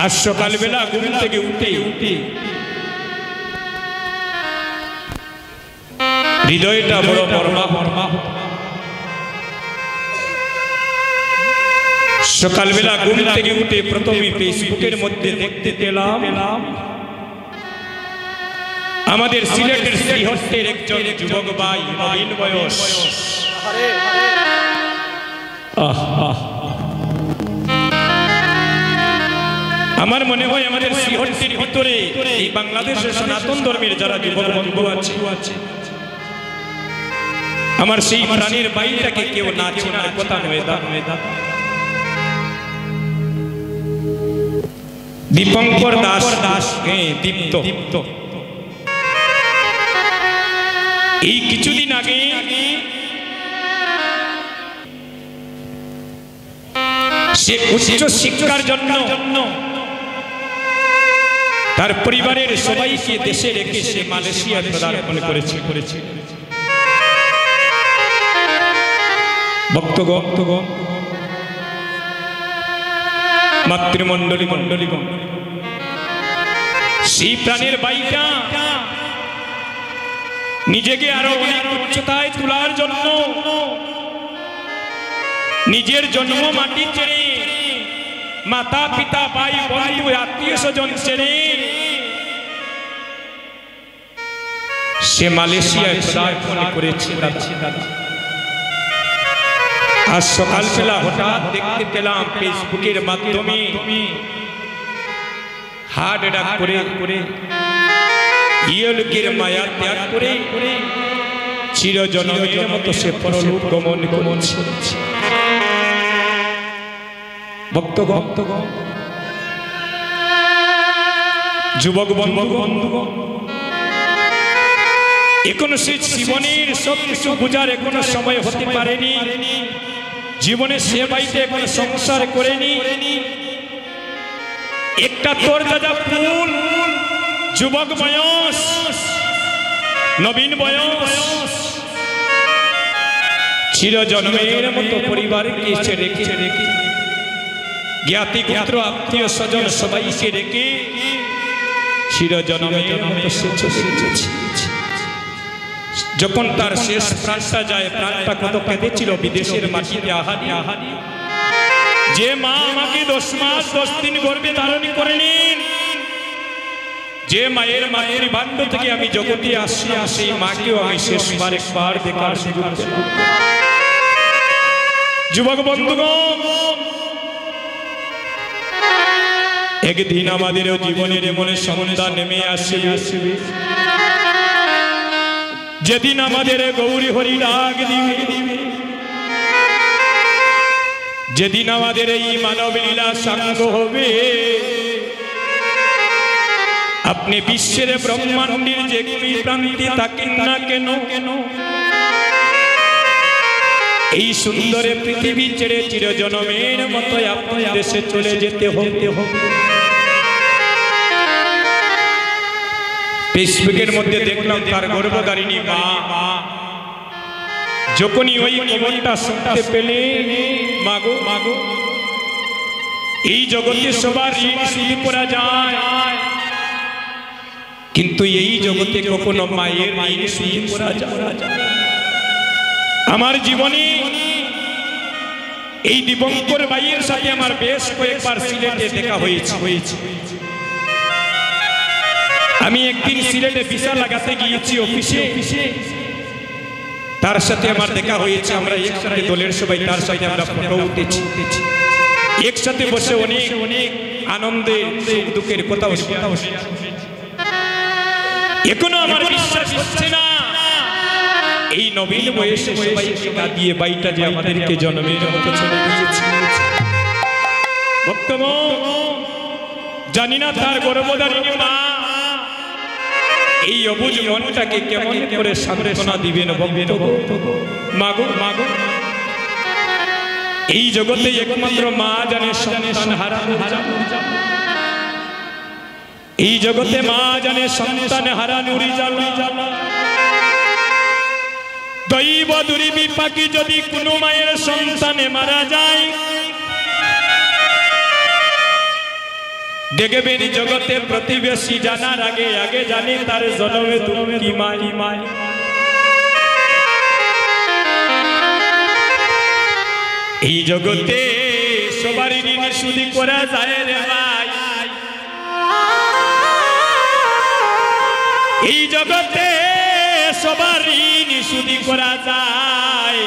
আজ সকালবেলা ঘুম থেকে উঠে হৃদয়টা বড় মর্মা। সকালবেলা ঘুম থেকে উঠে প্রথমে ফেসবুকের মধ্যে দেখতে পেলাম আমাদের সিলেটের শ্রীহট্টের একজন যুবক ভাই, নবীন বয়স। আমার মনে হয় আমাদের শ্রীহট্টের ভিতরে এই বাংলাদেশের সনাতন ধর্মের যারা যুবক বন্ধু আছে, আমার সেই প্রাণীর বাইটাকে কেউ না চেনার কথা নয়। দীপঙ্কর দাস, দীপ্ত। এই কিছুদিন আগে সে উচ্চ শিক্ষার জন্য তার পরিবারের সবাইকে দেশে রেখে সে মালয়েশিয়ায় পদার্পণ করেছে। ভক্তগণ, মাতৃমণ্ডলীগণ, সেই প্রাণের বাইটা নিজেকে আরো অনেক উচ্চতায় তোলার জন্য নিজের জন্ম মাটি ছেড়ে, মাতা পিতা ভাই বন্ধু আত্মীয় স্বজন ছেড়ে সে মালয়েশিয়ায় পদার্পণ করেছে। আজ সকালবেলা হঠাৎ দেখতে পেলাম ফেসবুকের মাধ্যমে হার্ট অ্যাটাক করে ইহলোকের মায়া ত্যাগ করে চিরজন্মের মতো সে পরলোক গমন করেছে। ভক্তগণ, যুবক বন্ধুগণ, এখনো সে জীবনের সব কিছু বোঝার এখনো সময় হতে পারেনি। জীবনে সে বাড়িতে এখনো সংসার করেনি। একটা তোর দাদা ফুল যুবক বয়স, নবীন বয়স, চিরজন্মের মতো পরিবারকে রেখে জ্ঞাতি গোত্র আত্মীয় স্বজন সবাইকে রেখে চিরজন্মের মতো সে চলে গেছে। যখন তার শেষ প্রাণটা যায়, প্রাণটা কত কেঁদেছিল বিদেশের মাটিতে। আহারি যে মা আমাকে 10 মাস 10 দিন গর্ভে ধারণ করেন, যে মায়ের ভাণ্ড থেকে আমি জগতে আসলাম, সেই মাকেও আমি শেষবার একবার দেখার সুযোগ পেলাম। যুবক বন্ধুগণ, একদিন আমাদেরও জীবনের মনে সন্ধ্যা নেমে আসবে, যেদিন আমাদের গৌরী হরি ডাক দিবে, যেদিন আমাদের এই মানব লীলা সাঙ্গ হবে। আপনি বিশ্বের ব্রহ্মাণ্ডের যে কোনো প্রান্তে থাকেন না কেন, এই সুন্দর পৃথিবী ছেড়ে চিরজন্মের মতো আপনার দেশে চলে যেতে হবে। ফেসবুকের মধ্যে দেখলাম তার গর্ভধারিণী মা যখনই ওই খবরটা শুনতে পেলে, মাগো এই জগতে সবার ঋণ শোধ করা যায়, কিন্তু এই জগতে কখনো মায়ের ঋণ শোধ করা যায় না। আমার জীবনে এই দীপঙ্কর ভাইয়ের সাথে আমার বেশ কয়েকবার সিলেটে দেখা হয়েছে। আমি একদিন সিলেটে ভিসা লাগাতে গিয়েছি অফিসে, তার সাথে আমার দেখা হয়েছে। আমরা একসাথে দলের সবাই তার সাথে আমরা ফটো উঠেছি, একসাথে বসে অনেক আনন্দে সুখ দুঃখের কথা হচ্ছে। এখনো আমার বিশ্বাস হচ্ছে না এই নবীন বয়সে সবাইকে কাঁদিয়ে বাইটা যে আমাদেরকে জন্মের মতো চলে গিয়েছে। ভক্তগণ, জানি না তার গর্ভধারিণী মা এই অবুঝ মনটাকে কেমন করে সান্ত্বনা দিবেন। মাগো, এই জগতে একমাত্র মা জানে সন্তান হারানো। এই জগতে মা জানে সন্তান হারানোর জ্বালা। দৈব দুর্বিপাকে যদি কোনো মায়ের সন্তানে মারা যায়, দেখবেন জগতে প্রতিবেশী জানার আগে আগে জানে তার জনমে তুমি কি মাই মাই। এই জগতে সবারই ঋণ শুধু করা যায় রে ভাই। এই জগতে সবার ঋণ শুধু করা যায়,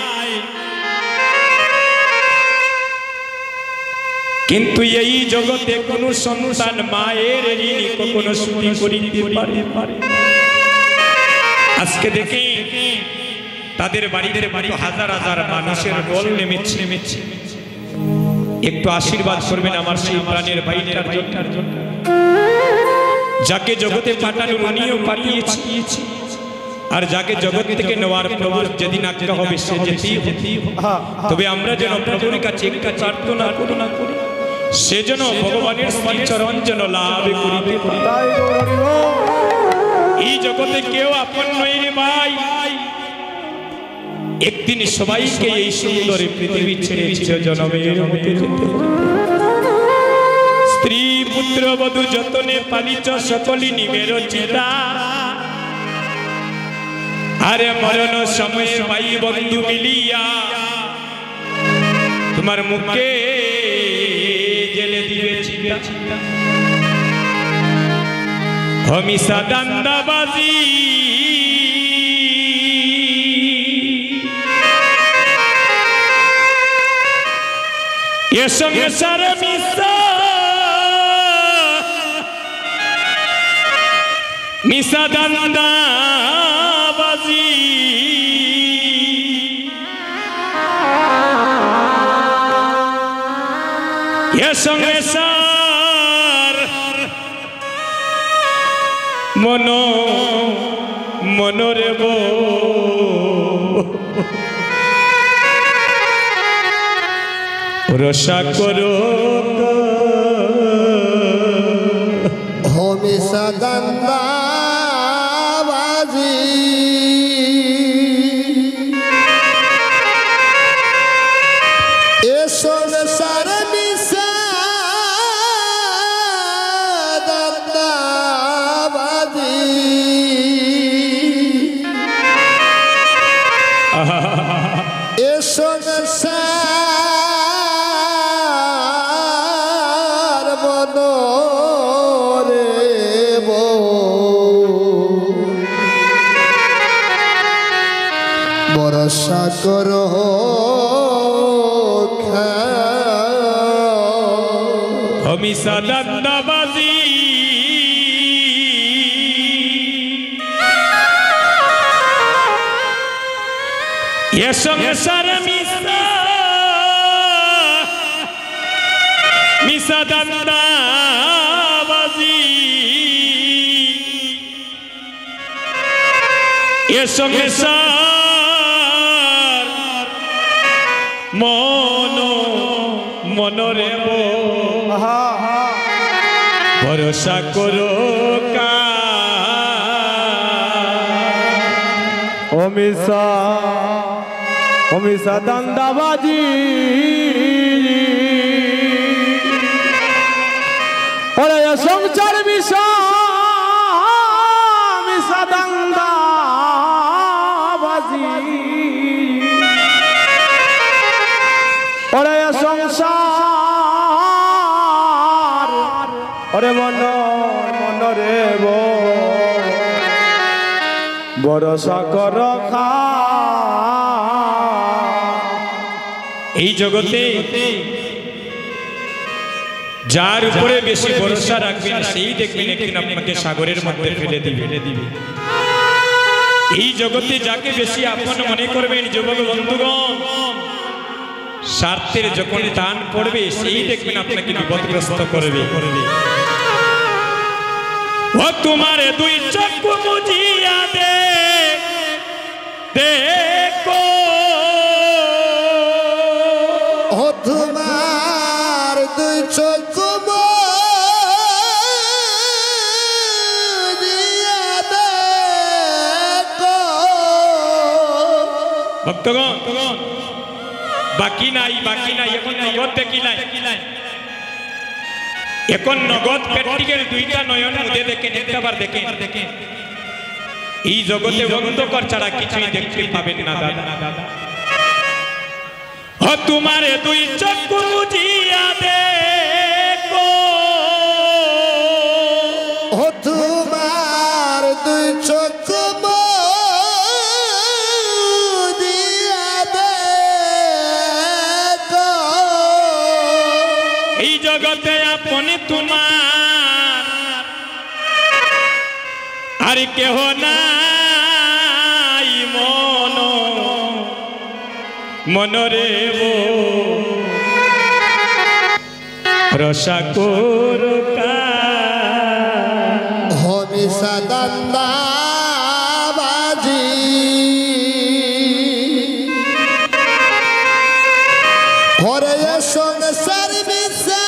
কিন্তু এই জগতে কোন সন্তান মায়ের ঋণ কখনো শুধু করিতে পারে। আজকে দেখে তাদের বাড়িতে হাজার হাজার মানুষের দল নেমেছে। একটু আশীর্বাদ করবেন আমার সেই প্রাণের ভাইটার জন্য, যাকে জগতে পাঠানোর উনিও পাঠিয়েছি, আর যাকে জগৎ থেকে নেওয়ার প্রভু যেদিন আজ্ঞা হবে সে যেতেই। তবে আমরা যেন প্রভুর কাছে একটা প্রার্থনা করি, সেজন্য ভগবানের শ্রী চরণ যেন লাভ করিতে পারি। এই জগতে কেউ আপন নয় রে ভাই। একদিন সবাইকে এই সুন্দর পৃথিবী ছেড়ে চিরজনমের মতো যেতে হবে। স্ত্রী পুত্র বধূ যতনে পালিত সকলি নিবের চিতা, আরে মরণ সময়ে ভাই বন্ধু মিলিয়া তোমার মুখে জেলে দিবে চিতা। হমিষা দান্দাবাজি এ সংসার মিশা মিশা দান্দাবাজি এ সংসার মনরে রসা করো হমেশা দান্দাবাজি এ সংসার মিশা দান্দাবাজি এ সংসার মনরে ভরসা করো হমিষা দান্দাবাজি এ সংসার মিশা মিশা দান্দাবাজি এ সংসার মনরে ভরসা করো হমিষা দান্দাবাজি ওরে সংসার মিশা দান্দাবাজি ওরে সংসার ওরে মনরে ভরসা কর এই জগতে যার উপরে বেশি ভরসা রাখবেন সেই দেখবেন একদিন আপনাকে সাগরের মধ্যে ফেলে দিবে। এই জগতে যাকে বেশি আপন মনে করবেন যুবক বন্ধুগণ, স্বার্থের যখন টান পড়বে সেই দেখবেন আপনাকে বিপদগ্রস্ত করবে। ও তোমার দুই চক্ষু বুঝিয়া দেখো, ও তোমার দুই চক্ষু বুঝিয়া দেখো। ভক্তগণ বাকি নাই এখন নগদ দেখি নাই। এখন নগদ পেট্টিকের দুইটা নয়ন মুদে দেখে একবার দেখে এই জগতে অন্ধকার ছাড়া কিছুই দেখতে পাবেন না দাদা ও তোমার দুই চক্ষু বুঝিয়া দেখো ও তোমার দুই চক্ষু বুঝিয়া দেখো এই জগতে আপনি তোমার আর কেহ নাই মনরে রসা করকা হমিষা দান্দাবাজি হরে সংসার মিশা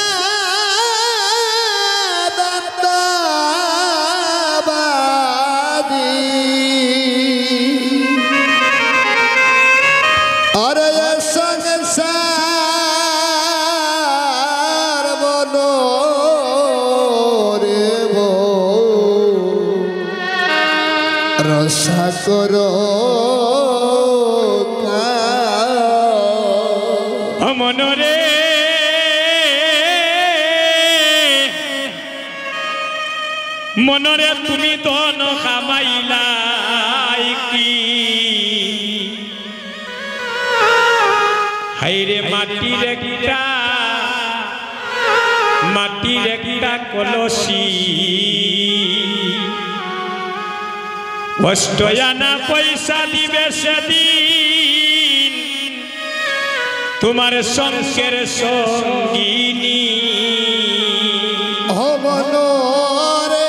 দান্দাবাজি হরে সংসার বনো রসা করো মনরে মনরে তুমি ধন খামাইলাই কি হাইরে মাটির একটা কলসি অষ্টয়ানা পয়সা দিবে সেদিন তোমার সঙ্গের সঙ্গিনী মনরে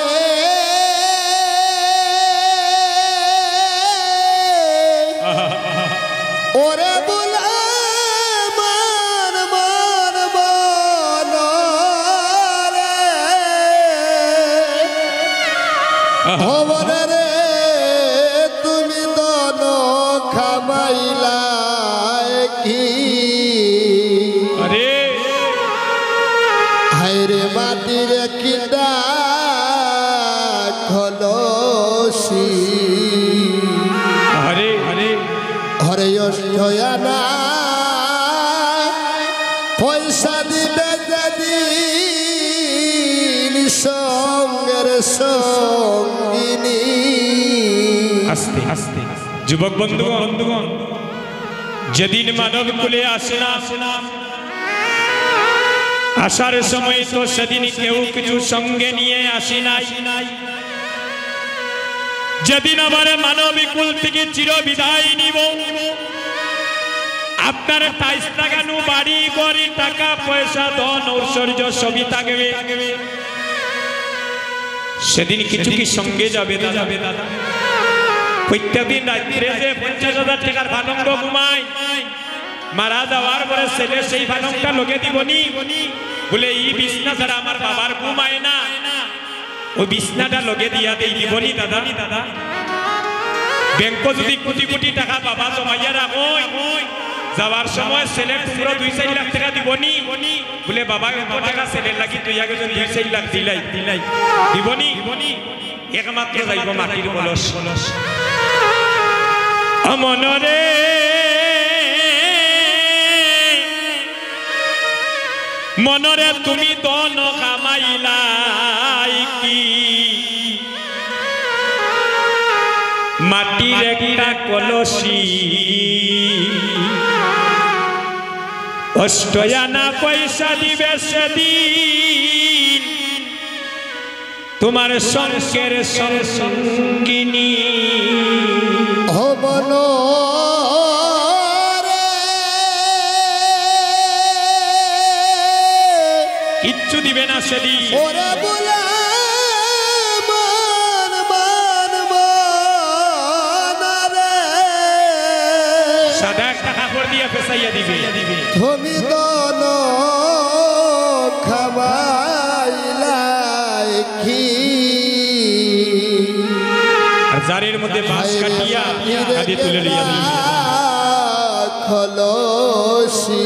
ওরে বলা মান মান মনরে তুমি দন খামাইলা কি আরে হায়রে মাটির কিডা খলসি আরে আরে হরে অষ্টয়ানা পয়সা দিবে যেদিন সঙ্গের সঙ্গিনী আস্তে আস্তে যুবক বন্ধুগণ যেদিন মানব কুলে আসে না আসার সময় তো সেদিন কেউ কিছু সঙ্গে নিয়ে আসি নাই যেদিন আমার মানবিক কুল থেকে চির বিদায় নিব আপনার টাইস লাগানো বাড়ি গড়ি টাকা পয়সা ধন ঐশ্বর্য সবই থাকবে সেদিন কিছু কি সঙ্গে যাবে দাদা প্রত্যেকদিন রাত্রে যে 50,000 টাকার ভানঙ্গ ঘুমায় মারা যাওয়ার পরে ছেলে সেই ভানংটা লোকে দিবনি বলে এই বিছনা ছাড়া আমার বাবার ঘুমায় না ওই বিছনাটা লোকে দিয়া দেই দিবনি দাদা ব্যাংক যদি কোটি কোটি টাকা বাবা জমাইয়া রাখো যাওয়ার সময় ছেলে তোমরা 2-4 লাখ টাকা দিবনি বলে বাবা এত টাকা ছেলের লাগি তুই আগে 2-4 লাখ দিলাই দিবনি একমাত্র যাইব মাটির কলস মনরে মনরে তুমি দন খামাইলাই কি মাটির একটা কলসি অষ্টয়ানা পয়সা দিবে সেদিন তোমার সঙ্গের সঙ্গিনী কিচ্ছু দিবে না সেদিন সাদা একটা কাপড় দিয়ে ফেসাইয়া দিবে তুমি দন খামাইলাই কি আর জারের মধ্যে বাঁশ কাটিয়া আদি তুলে লইয়া দিবে খলসি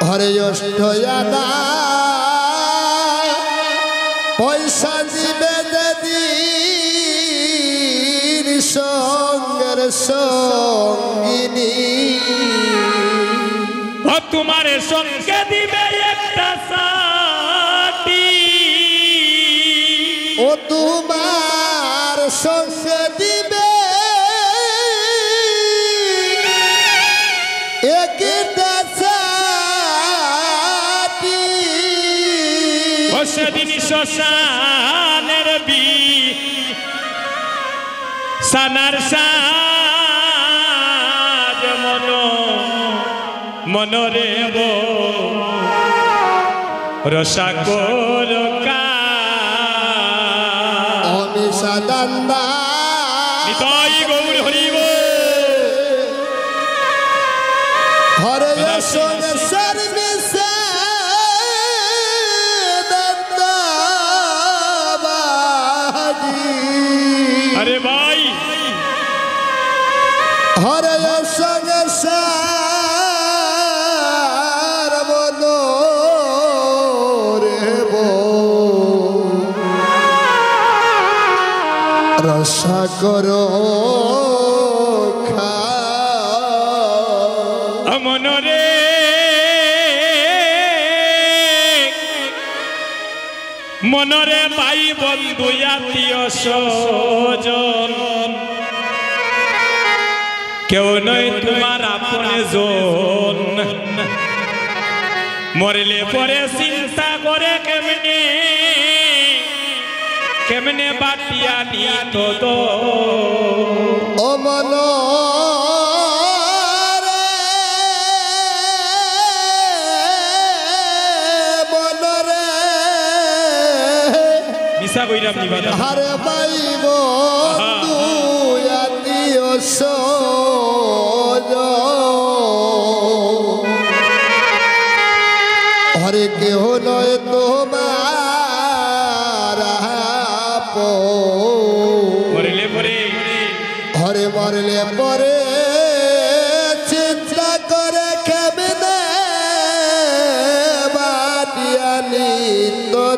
হরে হরে অষ্টয়ানা পয়সা দিবে দিদির সঙ্গের সঙ্গিনী ও তোমার সঙ্গে দিবে একটা সাথী ও তোমার সঙ্গে দিবে একটা সাথী ও সেদিন শ্মশানের সানার সাজ মনরে রসাকর আমি সাদান্দা নিতাই গৌর হরিব হরে সঙ্গে সর্বিসে আরে ভাই হরে সঙ্গে সার বলো রে রসা করো খা মনরে মনরে ভাই বন্ধু আত্মীয় স্বজন কেউ নয় তোমার আপনে জন মরলে পরে চিন্তা করে কেমনে কেমনে বাটিয়া নিত ও মন মিশা কইরাম নিবাদা হারে পাইব তুই আত্মীয় হরে কেহ নয় তোমার মরলে পরে হরে মরলে পরে চিন্তা করে কেমনে বাটিয়ানি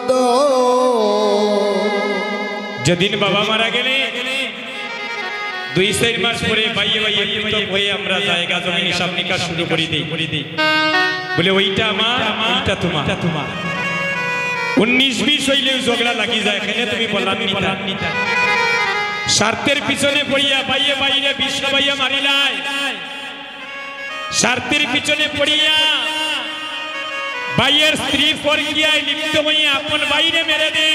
তো যেদিন বাবা মারা গেলে 2-4 মাস পরে ভাইয়ে ভাইয়ে পৃথক হয়ে আমরা জায়গা জমি হিসাব নিকাশ শুরু করে দিই বলে ওইটা আমার ওইটা তোমার 19-20 হইলেও ঝগড়া লাগি যায় এখানে তুমি বললাম নিতা স্বার্থের পিছনে পড়িয়া ভাইয়ে ভাইরে বিষ্ণু ভাইয়া মারিলাই স্বার্থের পিছনে পড়িয়া ভাইয়ের স্ত্রী পরকিয়ায় লিপ্ত হইয়া আপন ভাইরে মেরে দে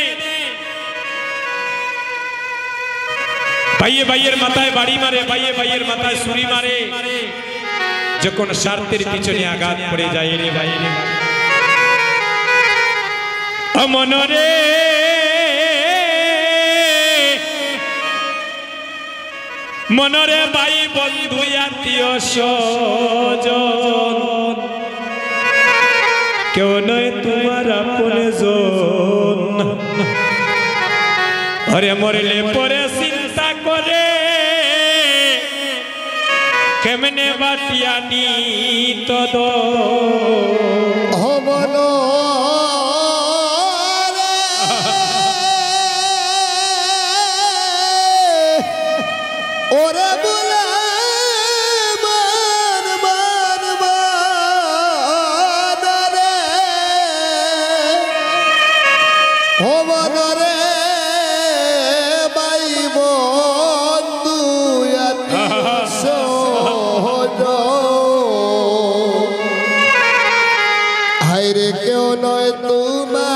ভাইয়ে ভাইয়ের মাথায় বাড়ি মারে ভাইয়ে ভাইয়ের মাথায় ছুরি মারে যখন স্বার্থের পিছনে আঘাত পড়ে যায় রে ভাই মনরে মনরে ভাই বন্ধু আত্মীয় স্বজন কেউ নয় তোমার আপনে জন আরে মরলে পরে চিন্তা করে কেমনে বাটিয়া নিত হবন ওরে বলে মান মান মান রে হবন রে বাই বন্ধু হাইরে কেউ নয় তোমার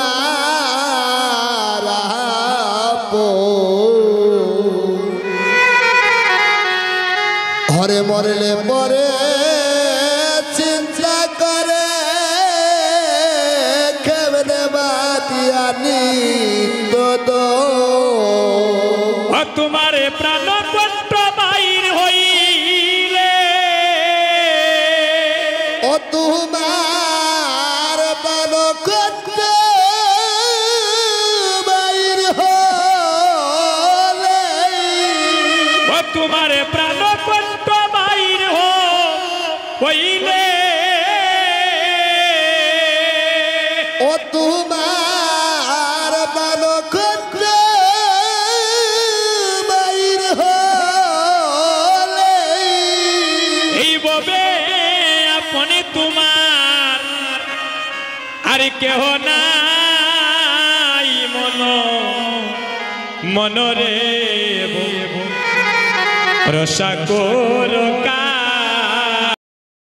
হরে মরলে পরে চিন্তা করে কেমনে বাতিয়ানি তো তোমার প্রাণ কষ্ট বাইর হইলে ও তোমার প্রাণ কষ্ট বাইর হলে ও তোমার প্রাণ কষ্ট বাইর হইলে ও তোমার বালক বাইর হলে এইভাবে আপনি তোমার আর কেহ নাই মনরে রসা কর